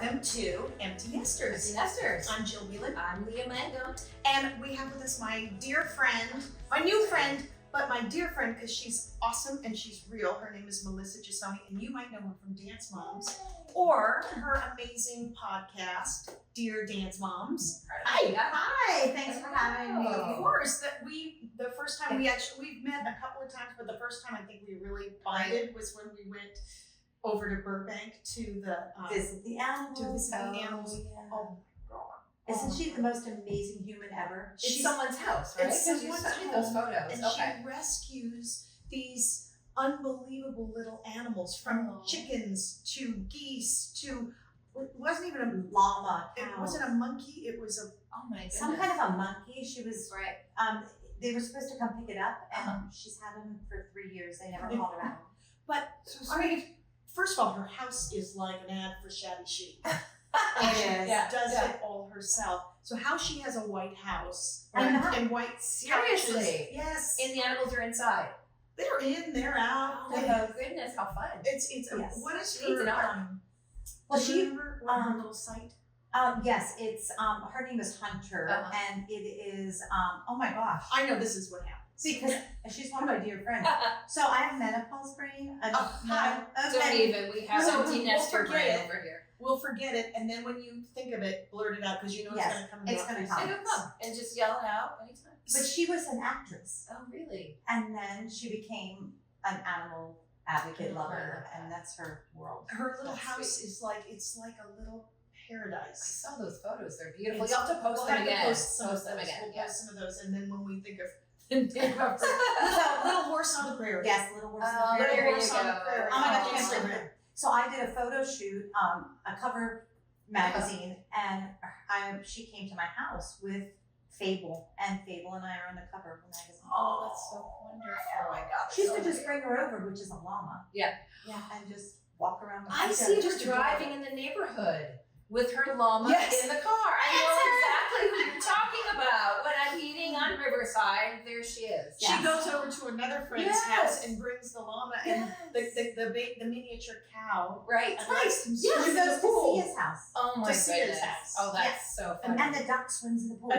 Welcome to Empty Nesters. Empty Nesters. I'm Jill Whelan. I'm Leah Mango. And we have with us my dear friend, my new friend, but my dear friend because she's awesome and she's real. Her name is Melissa Gisoni, and you might know her from Dance Moms or her amazing podcast, Dear Dance Moms. Hi, thanks for having me. Of course, the first time we've met a couple of times, but the first time I think we really bonded was when we went over to Burbank to the Visit the animals. to visit the animals. Yeah. Oh my God. Isn't she the most amazing human ever? It's someone's house, right? It's someone's You sent me home, those photos. and Okay. she rescues these unbelievable little animals from chickens to geese to it wasn't even a Llama, it cow. wasn't a monkey, it was a Oh my goodness. Some kind of a monkey. She was Right. they were supposed to come pick it up, and she's had him for 3 years. They never called her out. but I mean, first of all, her house is like an ad for Shabby Chic. It is. Yeah. Does it all herself. So how she has a white house I know. and white Seriously? couches. Yes. And the animals are inside. They're in, they're out. Oh my goodness, how fun. It's Yes. what is Needs an her arm. Well, do you remember what her little site? Yes, it's her name is Hunter, and it is oh my gosh, I know this is what happens. because she's one of my dear friends. So I have menopause brain. Hi. Don't even. We have So empty we'll nester forget brain it. over here. We'll forget it, and then when you think of it, blurt it out because you know Yes, it's going to come. in it's your gonna face. come. It'll come and just yell it out anytime. But she was an actress, Oh, really? and then she became an animal advocate Oh, lover, and that's her world. Her little That's house is like it's like a little I paradise. saw those photos. They're beautiful. It's- You'll have to post We'll them have to again. post some of them those. again. We'll Yes. post some of those, and then when we think of little horse on the prairie. Yes, little horse. Oh, in the Little there prairie. horse you on the go. prairie. Oh my on gosh, Instagram. So I did a photo shoot, a cover magazine, and she came to my house with Fable, and Fable and I are on the cover of the magazine. Oh, that's so wonderful. Oh my God. She used to just bring her over, which is a llama. Yeah. Yeah, and just walk around the I house. see her just driving in the neighborhood with her llama Yes. in the car. I know exactly who you're talking about. When I'm eating on Riverside, there she is. She goes over to another friend's Yes. house and brings the llama and Yes. the miniature cow. Right. And lets him She swim in goes the pool. to see his house. Oh my To see his goodness. house. Oh, that's so funny. And the duck swims in the pool.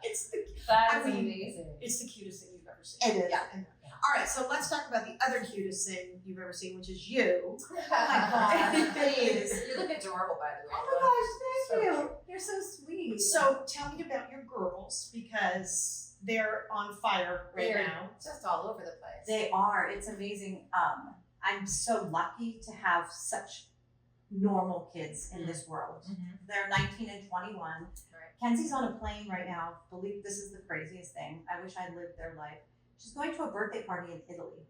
It's the That's I mean, amazing. it's the cutest thing you've ever seen. It is. Yeah. And- all right, so let's talk about the other cutest thing you've ever seen, which is you. Oh my God. Please. You look adorable, by the way. Oh my gosh, thank So you. You're so sweet. So tell me about your girls because they're on fire right They're now. just all over the place. They are. It's amazing. I'm so lucky to have such normal kids in this world. Mhm. They're 19 and 21. Right. Kenzie's on a plane right now. Believe this is the craziest thing. I wish I lived their life. She's going to a birthday party in Italy.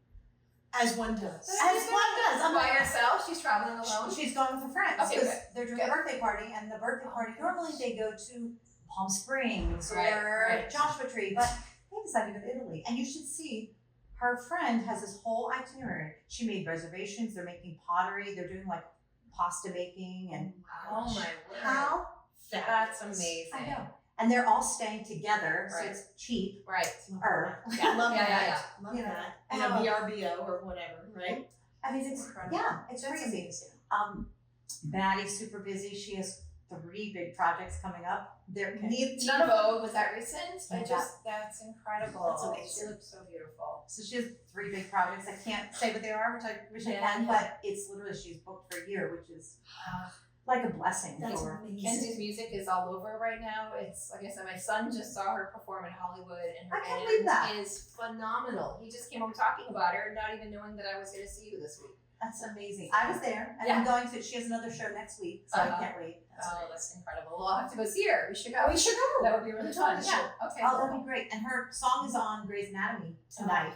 As one does. As one does. I'm By like, herself? She's traveling alone? she's going with her friends Okay, because good. they're doing Good. a birthday party, and the birthday party normally they go to Palm Springs Right, or right. Joshua Tree, but they decided to go to Italy. And you should see her friend has this whole itinerary. She made reservations. They're making pottery. They're doing like pasta making, and Oh my word. How That's fabulous. amazing. I know. And they're all staying together, Right. so it's cheap. Right. Yeah, love Yeah, that. yeah, Love You know, that. and And a VRBO or whatever, right? I mean, it's Incredible. yeah, it's That's crazy. amazing. Maddie's super busy. She has 3 big projects coming up. They're None of Vogue, was that recent? Yeah. That's incredible. That's amazing. She looks so beautiful. So she has 3 big projects. I can't say what they are, which I wish I Yeah, can, yeah. but it's literally she's booked for a year, which is like a blessing That's for. amazing. Kenzie's music is all over right now. It's like I said, my son just saw her perform in Hollywood, and her I can't believe that. band is phenomenal. He just came home talking about her, not even knowing that I was going to see you this week. That's amazing. I was there, and Yeah. I'm going to. She has another show next week, so I can't wait. That's incredible. We'll have to go see her. We should go. We should go. That would be really fun. We Yeah. Okay. Oh, that'd be great. And her song is on Grey's Anatomy tonight.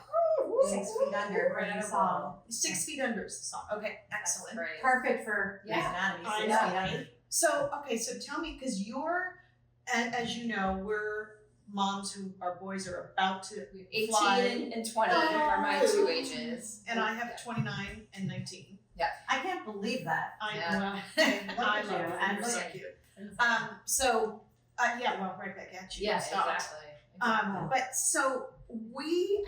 Woo, 6 woo, Feet Under, her new Incredible. song. 6 feet under is the song. Okay, excellent. That's great. Perfect for Grey's Yeah. Anatomy. I 6 know, Feet Under. So, okay, so tell me, because you're, as you know, we're moms who, our boys are about to, 18 and 20 are my 2 ages. and I have 29 and 19. I can't believe that. I Yeah. know. I love you. And You're so look- cute. Yeah, well, right back at you. Yeah, Stop. exactly. But so we,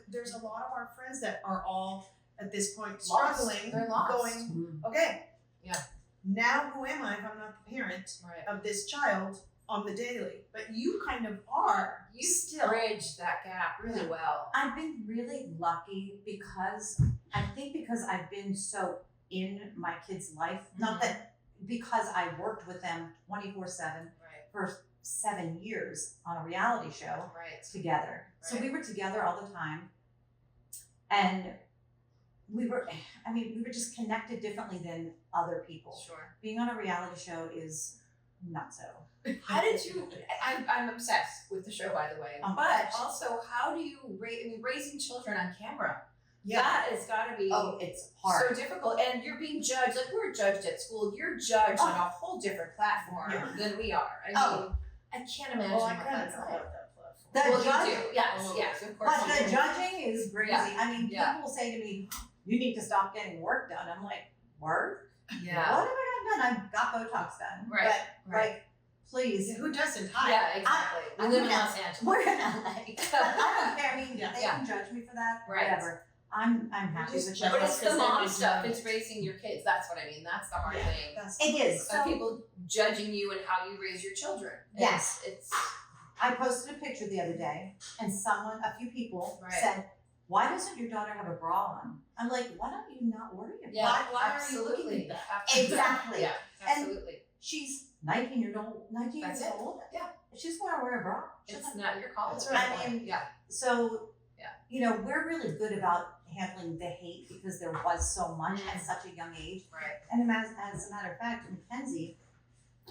there's a lot of our friends that are all at this point Lost. struggling, They're lost. going, okay, Yeah. Now who am I if I'm not the parent Right. of this child on the daily? But you kind of are. You still. bridged that gap really well. I've been really lucky because I've been so in my kid's life, not that because I worked with them 24/7 Right. for 7 years on a reality show Right. together. So Right. we were together all the time. And we were just connected differently than other people. Sure. Being on a reality show is not so. How did you? I'm obsessed with the show, by the way. But also, how do you raising children on camera? Yeah. That has got to be It's hard. so difficult, and you're being judged. Like we're judged at school, you're judged on a whole different platform than we are. I mean, I can't imagine Well, I what kind of that's know like. about that platform. The Well, judge- you do. Yes, yes, of course. But you the do. judging is crazy. Yeah. I mean, Yeah. people say to me, "You need to stop getting work done." I'm like, "Work? Yeah. What have I done? I've got Botox done." Right, But right. like, please, Who doesn't? Hi. Yeah, exactly. We live in I'm Los Angeles. we're in LA. But I don't care. I mean, Yeah. they Yeah. can judge me for that. Right. Whatever. I'm happy just with judge But myself. it's the Because they're mom the stuff. judge. It's raising your kids. That's what I mean. That's the hard Yeah. thing. That's It is. Of people judging you and how you raise your children. Yes. It's I posted a picture the other day, and a few people Right. said, "Why doesn't your daughter have a bra on?" I'm like, "Why don't you not worry about yeah. Why are you absolutely. looking at that? Exactly. Yeah. And- Absolutely. She's 19 years That's it. old. Yeah. She's gonna wear a bra. She's It's not- not your call. That's at right. that I point. mean, yeah. So, Yeah. we're really good about handling the hate because there was so much at such a young age. Right. And as a matter of fact, Mackenzie,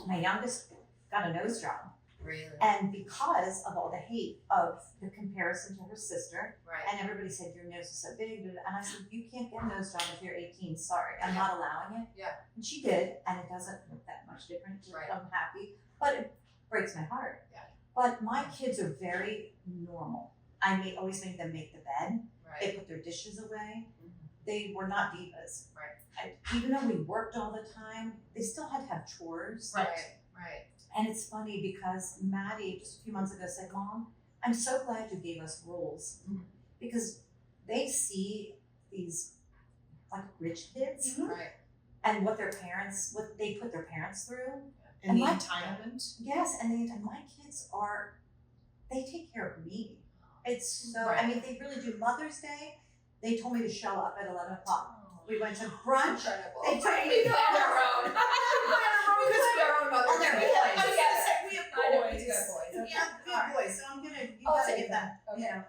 my youngest, got a nose job. Really. And because of all the hate of the comparison to her sister, Right. and everybody said, "Your nose is so big," and I said, "You can't get a nose job if you're 18, sorry, I'm not allowing it." Yeah. And she did, and it doesn't look that much different, Right. I'm happy, but it breaks my heart. Yeah. But my kids are very normal. Always make them make the bed, Right. they put their dishes away, Mhm. they were not divas. Right. Even though we worked all the time, they still had to have chores. Right. Right. And it's funny because Maddie just a few months ago said, "Mom, I'm so glad you gave us rules," Mhm. because they see these like rich kids Right. and what they put their parents through. And the my- entitlement. Yes, and my kids they take care of me. It's so, I Right. mean, they really do. Mother's Day, they told me to show up at 11 o'clock. We went to brunch. Incredible. They took me We to planned our own. We planned our own Mother's Oh, they're Day. boys. Oh, I was yeah. gonna say, we have I know, we boys. do have boys. Okay. Yeah, good boys. So you Oh, gotta same give them, thing.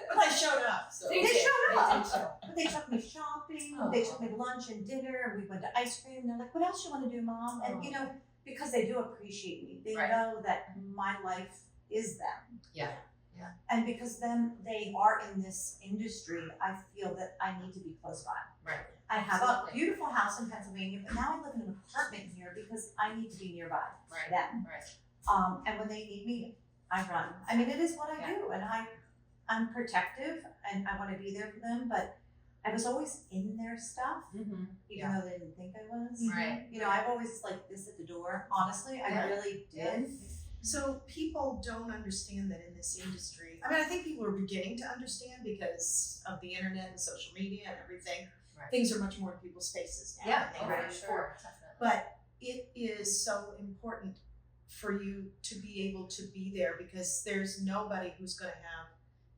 But I showed up, so. They They did. showed up. They did show. But they took me shopping, Oh. they took me to lunch and dinner, we went to ice cream, they're like, "What else you wanna do, Mom?" And Oh. because they do appreciate me, they Right. know that my life is them. Yeah. Yeah. And because they are in this industry, I feel that I need to be close by. Right. I have Absolutely. a beautiful house in Pennsylvania, but now I live in an apartment here because I need to be nearby Right. them. Right. And when they need me, I run. I mean, it is what I Yeah. do, and I'm protective, and I want to be there for them. But I was always in their stuff, Mm-hmm. even though they didn't think I was. Right. I've always like this at the door. Honestly, I Yeah. really did. So people don't understand that in this industry. I mean, I think people are beginning to understand because of the internet and social media and everything. Right. Things are much more in people's faces now Yeah. than they Oh, were for before. sure. Definitely. But it is so important for you to be able to be there because there's nobody who's going to have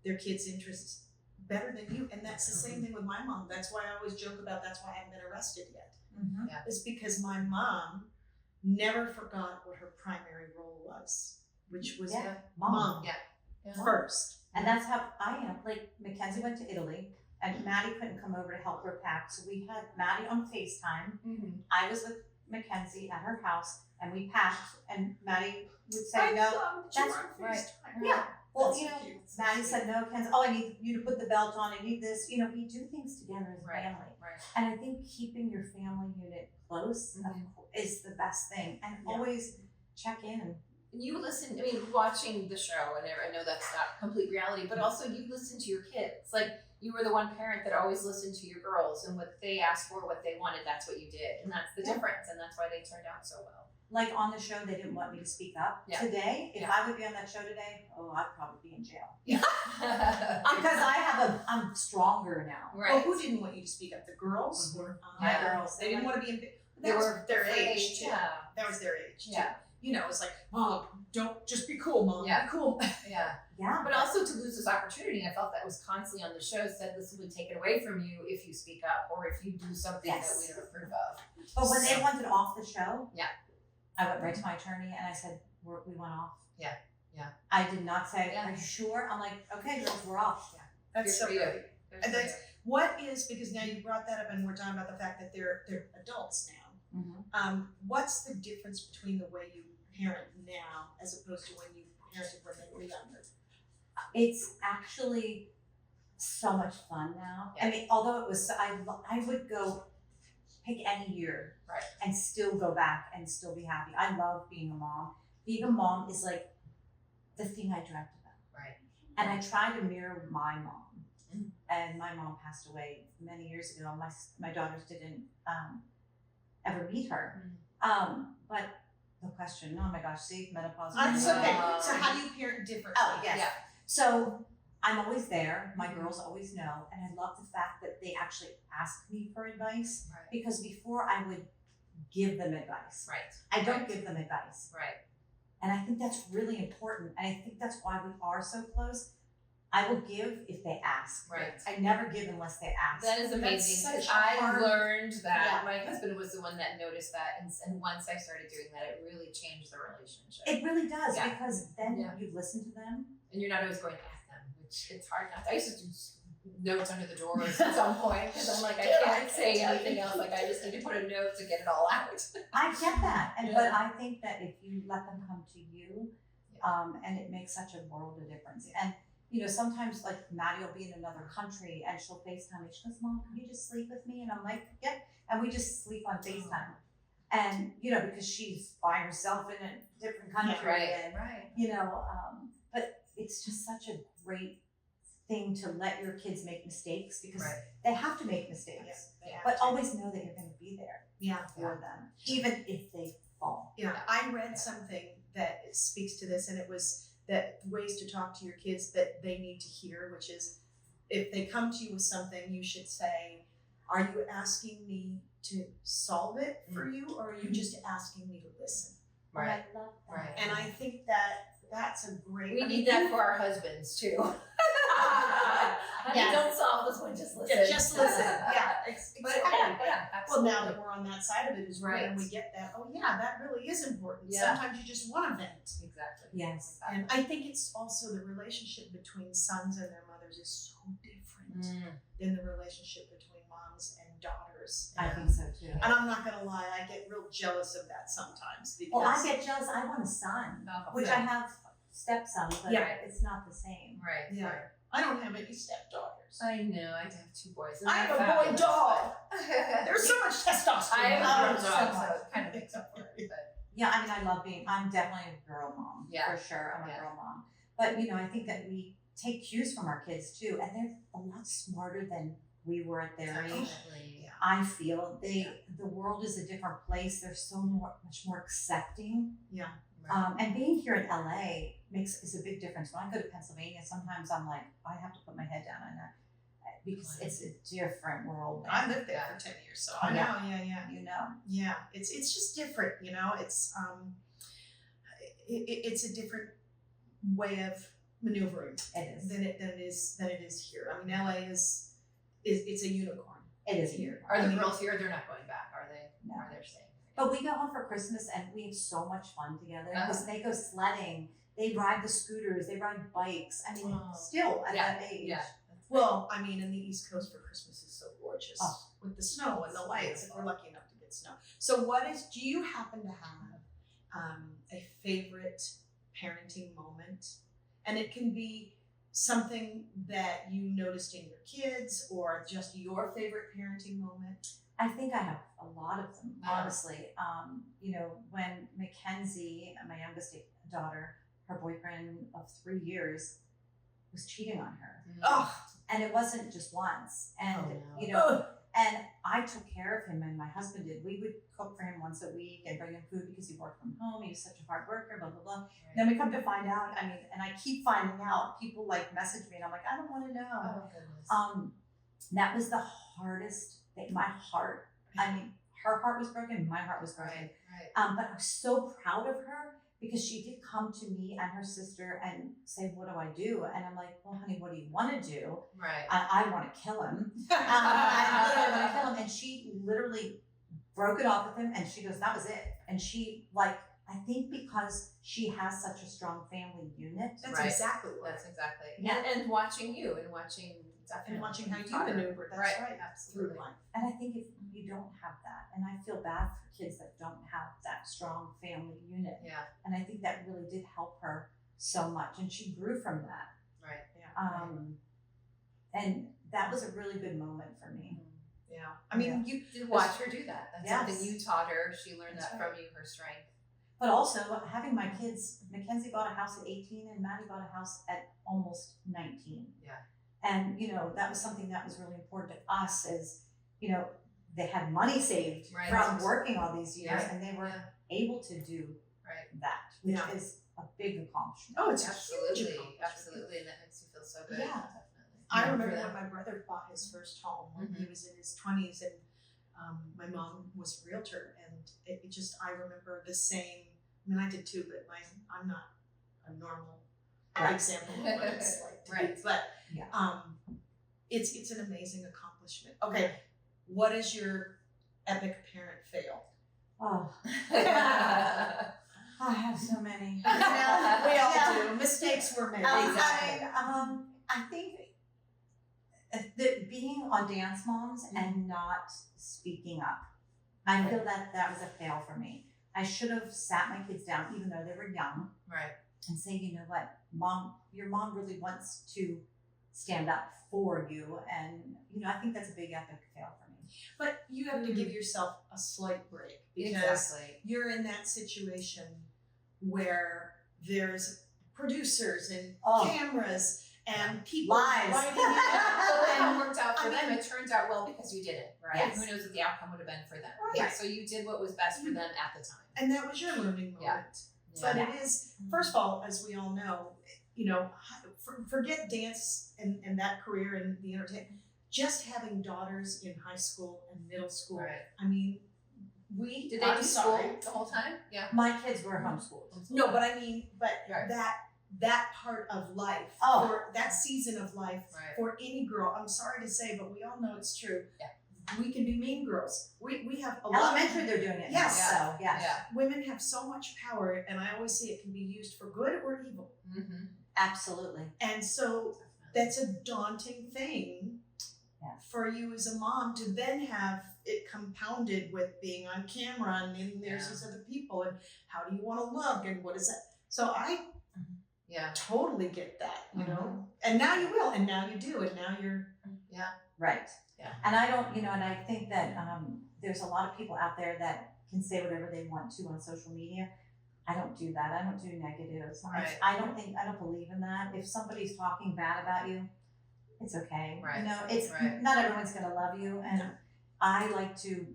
their kids' interests better than you. And that's the same thing with my mom. That's why I always joke about that's why I haven't been arrested yet. Mm-hmm. It's because my mom never forgot what her primary role was, which was Yeah, mom Yeah. Yeah. first. And that's how I am. Like Mackenzie went to Italy, and Maddie couldn't come over to help her pack, so we had Maddie on FaceTime. Mm-hmm. I was with Mackenzie at her house, and we packed. And Maddie would say, "No, that's right. yeah." Well, That's cute. Maddie said, "No, Kenzie. Oh, I need you to put the belt on. I need this." We do things together as a Right. family, Right. and I think keeping your family unit close Mhm. is the best thing. And Yeah. always check in. And You listen, I mean, watching the show, and I know that's not complete reality, but also you listen to your kids. Like, you were the one parent that always listened to your girls, and what they asked for, what they wanted, that's what you did. And that's the Yeah. difference, and that's why they turned out so well. like on the show, they didn't want me to speak up. Yeah. Today, if Yeah. I would be on that show today, I'd probably be in jail Yeah. because I'm stronger now. Well, Right. who didn't want you to speak up? The girls Mhm. or My Yeah. girls, They didn't want to be in. They that was were their afraid, age too. yeah. That was their age too. Yeah. You know, it's like, Mom, don't just be cool, Mom. Yeah. Be cool. Yeah. Yeah. But also to lose this opportunity, I felt that was constantly on the show said this will be taken away from you if you speak up or if you do something Yes. that we don't approve of. But when So- they wanted off the show, Yeah. I went right to my attorney and I said, we want off. Yeah. Yeah. I did not say, Yeah. are you sure? I'm like, okay, girls, we're off. Yeah. That's Good so for you. great. Good And for that's what is, because now you brought that up and we're talking about the fact that they're adults now. Mm-hmm. What's the difference between the way you parent now as opposed to when you parented when they were younger? It's actually so much fun now. I mean, although it was, I would go pick any year, Right. and still go back and still be happy. I love being a mom. Being a mom is like the thing I dreamt about. Right. And I try to mirror my mom. Mhm. And my mom passed away many years ago. My daughters didn't ever meet her. But the question, oh my gosh, see, menopause. It's okay. Yeah. So how do you parent differently? Oh, yes. Yeah. So I'm always there. My girls always know. And I love the fact that they actually ask me for advice, Right. because before I would give them advice. Right. I don't Right. give them advice. Right. And I think that's really important. And I think that's why we are so close. I will give if they ask. Right. I never give unless they ask. That is amazing. such Because a I hard- learned that Yeah. my husband was the one that noticed that, and once I started doing that, it really changed the relationship. It really does, Yeah. because then Yeah. you listen to them. And you're not always going to ask them, which it's hard not to. I used to do notes under the doors at some point because I'm like, I can't say anything else. Like, I just need to put a note to get it all out. I get that, and Yeah. but I think that if you let them come to you, and it makes such a world of difference. And you know, sometimes like Maddie will be in another country and she'll FaceTime me. She goes, "Mom, can you just sleep with me?" And I'm like, "Yeah." And we just sleep on FaceTime. And you know, because she's by herself in a different country, and Right. you know, but it's just such a great thing to let your kids make mistakes, because Right. they have to make mistakes. Yes, they have But to. always know that you're going to be there Yeah. for them, even if they fall. Yeah, I read something that speaks to this, and it was that ways to talk to your kids that they need to hear, which is if they come to you with something, you should say, "Are you asking me to solve it for you, or are you just asking me to listen?" Right. I love that. Right. And I think that that's a great. We I need mean, that you- for our husbands too. Honey, Yes. don't solve this one, just listen. Yeah, just listen. Yeah, exactly. But yeah, Well, absolutely. now that we're on that side of it is right, and Right. we get that. Oh yeah, that really is important. Yeah. Sometimes you just want to vent. Exactly. Yes. And I think it's also the relationship between sons and their mothers is so different than the relationship between moms and daughters. I think so too. And I'm not gonna lie, I get real jealous of that sometimes because Well, I get jealous. I want a son, Oh, which I have stepsons, but Yeah. it's not the same. Right. Yeah. Right. I don't have any stepdaughters. I know. I have 2 boys. and I have they're a boy fabulous, dog. but- There's so much testosterone. I have a so girl dog, much. so it kind of makes up for it. But Yeah, I mean, I love being. I'm definitely a girl mom. Yeah. For sure, I'm Yeah. a girl mom. But you know, I think that we take cues from our kids too, and they're a lot smarter than we were at their age. definitely. I feel the world is a different place. They're so much more accepting. Yeah. And being here in LA is a big difference. When I go to Pennsylvania, sometimes I'm like, I have to put my head down on that because it's a different world. I lived there for 10 years, so I know, yeah. You know, Yeah, it's just different, you know. It's it's a different way of maneuvering it is. than it is here. I mean, LA is it's a unicorn. It is here. Are I the mean- girls here? They're not going back, are they? No. Or they're staying? But we go home for Christmas and we have so much fun together because they go sledding, they ride the scooters, they ride bikes. I mean, Wow. still at Yeah, that age. Yeah. Well, I mean, in the East Coast for Christmas is so gorgeous Oh. with the snow and the lights. If we're lucky enough to get snow. So, do you happen to have a favorite parenting moment? And it can be something that you noticed in your kids, or just your favorite parenting moment. I think I have a lot of them, Yeah. honestly. You know, when Mackenzie, my youngest daughter, her boyfriend of 3 years was cheating on her. Oh, And it wasn't just once. And, Oh, no. you know, and I took care of him and my husband did. We would cook for him once a week and bring him food because he worked from home. He was such a hard worker, blah, blah, blah. Then we come to find out, I mean, and I keep finding out, people like message me and I'm like, I don't want to know. Oh goodness. That was the hardest thing. My heart, I mean, her heart was broken, my heart was broken. Right. But I was so proud of her because she did come to me and her sister and say, what do I do? And I'm like, well, honey, what do you want to do? Right. I want to kill him. I literally want to kill him. And she literally broke it off with him and she goes, that was it. And she, like, I think because she has such a strong family unit. That's exactly what. That's exactly. Yeah. And watching you and watching definitely. And watching how you taught her. maneuver. That's right. Absolutely. Through life. And I think if you don't have that, and I feel bad for kids that don't have that strong family unit. Yeah. And I think that really did help her so much. And she grew from that. Right. Yeah. And that was a really good moment for me. Yeah. I mean, you To watch her do that. That's Yes. something you taught her. She learned That's that from you, her strength. But also having my kids, Mackenzie bought a house at 18 and Maddie bought a house at almost 19. Yeah. And, you know, that was something that was really important to us is, you know, they had money saved Right. from working all these years Yeah. and they were Yeah. able to do Right. that, which Yeah. is a big accomplishment. Oh, it's a huge Absolutely. accomplishment. Absolutely. And that makes you feel so good. Yeah. Definitely. I Yeah, remember for when them. my brother bought his first home when he Mhm. was in his 20s, and my mom was a realtor, and it just, I remember the same. I mean, I did too, but I'm not a normal example of what it's like to Right. be. But Yeah. it's an amazing accomplishment. Okay, what is your epic parent fail? Oh, I have so many. Yeah, we all Yeah. do. Mistakes were made. Exactly. I think that being on Dance Moms and not speaking up, I feel that that was a fail for me. I should have sat my kids down, even though they were young, Right. and say, you know what, mom, your mom really wants to stand up for you. And, you know, I think that's a big epic fail for me. But you have to give yourself a slight break because Exactly. you're in that situation where there's producers and Oh. cameras and people Lies. writing Well, it. it worked out for I them. mean- It turned out well because you did it, right? Yes. Who knows what the outcome would have been for them? Right. Yeah. So you did what was best for them at the time. And that was your learning moment. Yeah. But Yeah. it is, first of all, as we all know, you know, forget dance and that career and the entertainment. Just having daughters in high school and middle school. Right. I mean, Did they I'm do sorry. school the whole time? Yeah. My kids were homeschooled. No, but I mean, but Right. that part of life, Oh. for that season of life, Right. for any girl, I'm sorry to say, but we all know it's true. Yeah. We can be mean girls. We have a lot. Elementary, they're doing it Yes. now, so yes, Yeah. Women have so much power, and I always say it can be used for good or evil. Mm-hmm. absolutely. And so that's a daunting thing Yes. for you as a mom to then have it compounded with being on camera and then there's Yeah. these other people and how do you want to look and what is that? So I Yeah. totally get that, you Mm-hmm. know, and now you will, and now you do, and now you're. Right. Yeah. And I don't, you know, and I think that there's a lot of people out there that can say whatever they want to on social media. I don't do that. I don't do negatives. Right. I don't believe in that. If somebody's talking bad about you, it's okay. Right. You know, it's Right. not everyone's gonna love you. And No. I like to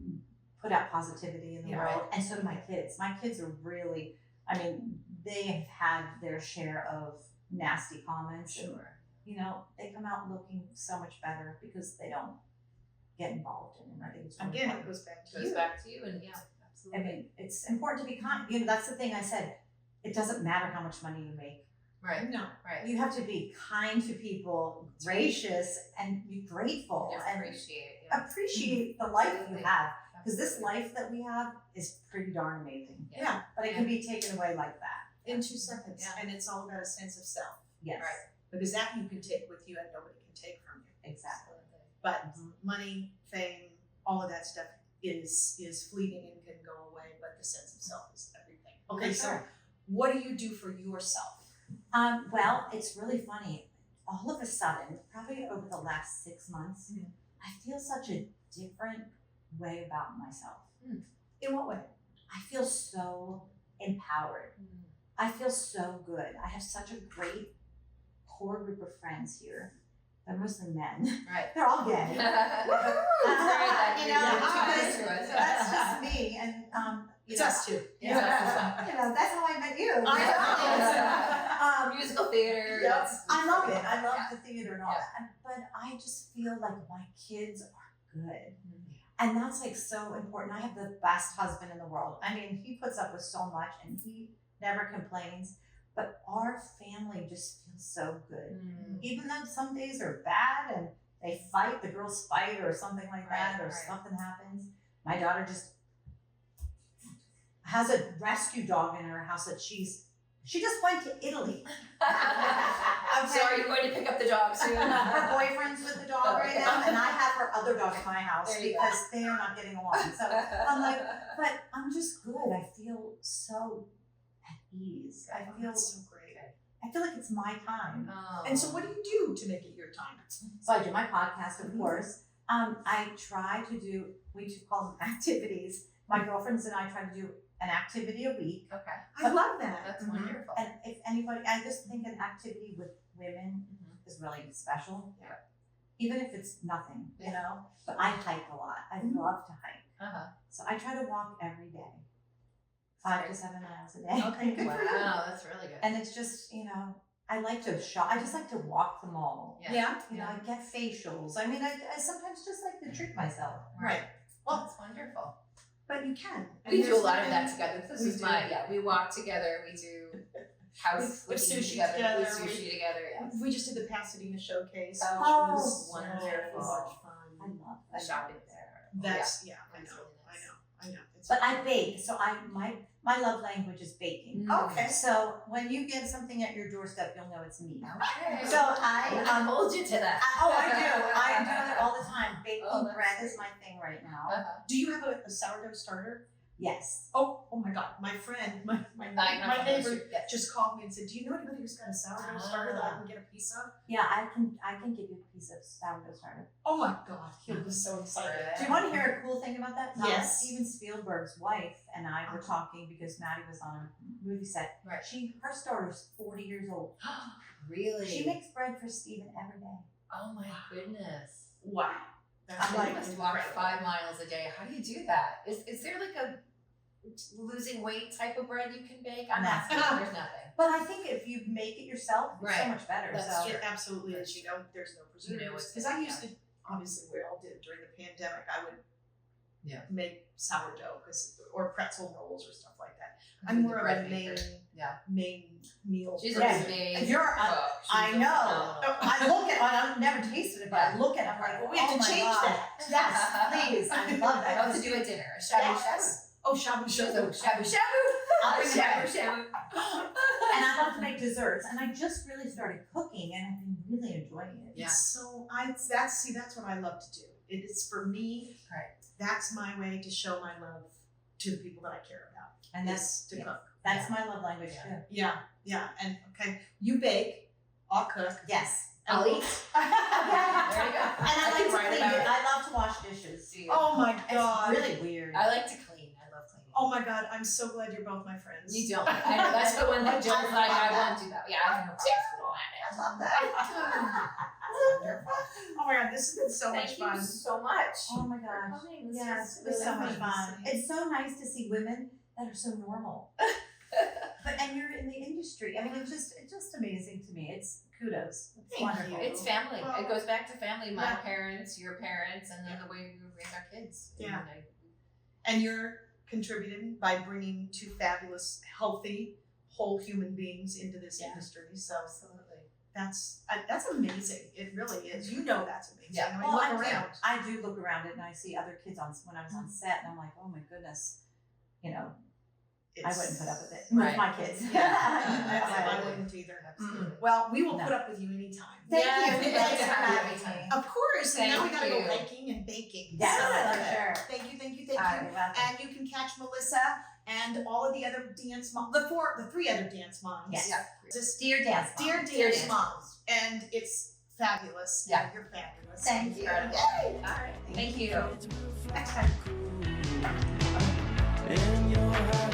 put out positivity in the Yeah. world. And so do my kids. My kids are really, I mean, they have had their share of nasty comments. And, Sure. you know, they come out looking so much better because they don't get involved in it. And I think it's really Again, it important. goes back to Goes you. back to you, and yeah, I absolutely. mean, it's important to be kind. You know, that's the thing I said. It doesn't matter how much money you make. Right. No. Right. You have to be kind to people, gracious, and be grateful Yeah, and appreciate. Yeah. appreciate the life you Absolutely. have. Because this life that we have is pretty darn amazing. Yeah. But it can be taken away like that. In 2 seconds, Yeah. and it's all about a sense of self, Yes. Right. because that you can take with you and nobody can take from you. Exactly. Absolutely. But Mhm. money, fame, all of that stuff is fleeting and can go away, but the sense of self is everything. Okay, For so sure. what do you do for yourself? Well, it's really funny. All of a sudden, probably over the last 6 months, Mhm. I feel such a different way about myself. In what way? I feel so empowered. Mm. I feel so good. I have such a great core group of friends here. They're mostly men. Right. They're all gay. Sorry that You you're know, too I- nice to us. that's just me. And you It's know, us too. Yeah. you know, that's how I met you. I Um, Musical theater. Yep. that's- I love it. I love Yeah. the theater and all Yeah. that. But I just feel like my kids are good. Mhm. And that's like so important. I have the best husband in the world. I mean, he puts up with so much and he never complains, but our family just feels so good. Even though some days are bad and they fight, the girls fight or something like that, or something happens. My daughter just has a rescue dog in her house that she just went to Italy. So are you going to pick up the dog soon? Her boyfriend's with the dog right now, and I have her other dog at my house There you because they are not getting along. So I'm like, but I'm just good. I feel so at ease. I feel That's so great. I feel like it's my time. Oh. And so what do you do to make it your time? So I do my podcast, of course. I try to do, we call them activities. My girlfriends and I try to do an activity a week. Okay. I love that. That's Mhm. wonderful. And if anybody, I just think an activity with women is really special. Yeah. Even if it's nothing, you Yeah. know? But I hike a lot. I Mhm. love to hike. Uh-huh. So I try to walk every day. 5 to 7 miles a day. Okay, good for you. Wow, that's really good. And it's just, you know, I like to shop. I just like to walk the mall. Yeah. You know, I get facials. I mean, I sometimes just like to treat myself. Right. Well, that's wonderful. But you can. And We do a there's lot of that nothing- together. This we is do. we walk together, we do house We cooking sushi together, we together, sushi together, yes. We just did the Pasadena showcase, Oh, which was wonderful. so much I fun. love The shopping there. That's yeah, I That's know, really nice. I know. It's But I bake, so my love language is baking. Okay. So when you get something at your doorstep, you'll know it's me. Okay. So I hold you to that. I do. I do it all the time. Baking Oh, that's bread great. is my thing right now. Uh-huh. Do you have a sourdough starter? Yes. Oh my God, my friend, my neighbor Yes. just called me and said, "Do you know anybody who's got a sourdough starter that I can get a piece of?" Yeah, I can give you a piece of sourdough starter. Oh my God, he'll be so excited. Do you want to hear a cool thing about that? Yes. Steven Spielberg's wife and I were talking because Maddie was on a movie set. Right. Her starter's 40 years old. Really? She makes bread for Steven every day. Oh my goodness. Wow, that's I'm You like, must walk incredible. 5 miles a day. How do you do that? Is there like a losing weight type of bread you can bake? I'm No. asking. There's nothing. But I think if you make it yourself, it's so Right. much better. That's so true. It absolutely is. You know, there's no You know preservatives. it's Because I there, used to, obviously, we all did during the pandemic. I would Yeah. make sourdough or pretzel rolls or stuff like that. The I'm more of bread a maker. main Yeah. meal. She's Yeah. a amazing You're cook. She's I a know. phenomenal- I look at I've never tasted it, but I Yeah. look at it, I'm like, Well, we have oh to my change God. that. Yes, please. I love I that. love to do a dinner. A shabu shabu. Yes. Oh, shabu Shabu shabu. shabu shabu. I'll bring it Shabu back. shabu. And I love to make desserts. And I just really started cooking and I've been really enjoying it. Yeah. So that's what I love to do. It is for me. Right. That's my way to show my love to the people that I care about. And that's to yeah. cook. That's my love language Yeah. too. Yeah. And okay, you bake, I'll cook. Yes. I'll eat. There you go. And I like can to write clean about it. it. I love to wash dishes. Do you? Oh my It's God. really weird. I like to clean. I love cleaning. Oh my God, I'm so glad you're both my friends. You don't. I know. That's the one that Jill's I like, love I that. won't do that. Yeah, I have no I love that. Wonderful. Oh my God, this has been so much Thank fun. you so much. Oh my for gosh. coming. This Yes, was it was so really much fun. It's so nice to see women that are so normal. And you're in the industry. I mean, it's just amazing to me. It's kudos. It's Thank wonderful. you. It's family. Well, It goes back to family. My yeah. parents, your parents, and then the way we raise our kids. Yeah. And And you're contributing by bringing two fabulous, healthy, whole human beings into this Yeah. industry. So absolutely. that's amazing. It really is. You know that's amazing. Yeah. I mean, Well, look around. I do look around it and I see other kids when I was on set and I'm like, oh my goodness, you know, I wouldn't put up with it Right. with my kids. I wouldn't either. Absolutely. Well, we will No. put up with you anytime. Thank Yeah, you. we'd Thanks like to for have you having anytime. me. Of course. And now we Thank gotta go you. hiking and baking. Yes, So, for sure. Thank you. All right, you're welcome. And you can catch Melissa and all of the other dance moms, the three other dance moms. Yes. Yeah. Just Dear Dance Mom. Dear Dear Dance Dance Moms. And it's fabulous. Yeah. And you're fabulous. Thank you. Incredible. Yay. All right. Thank you. Next time. in your heart.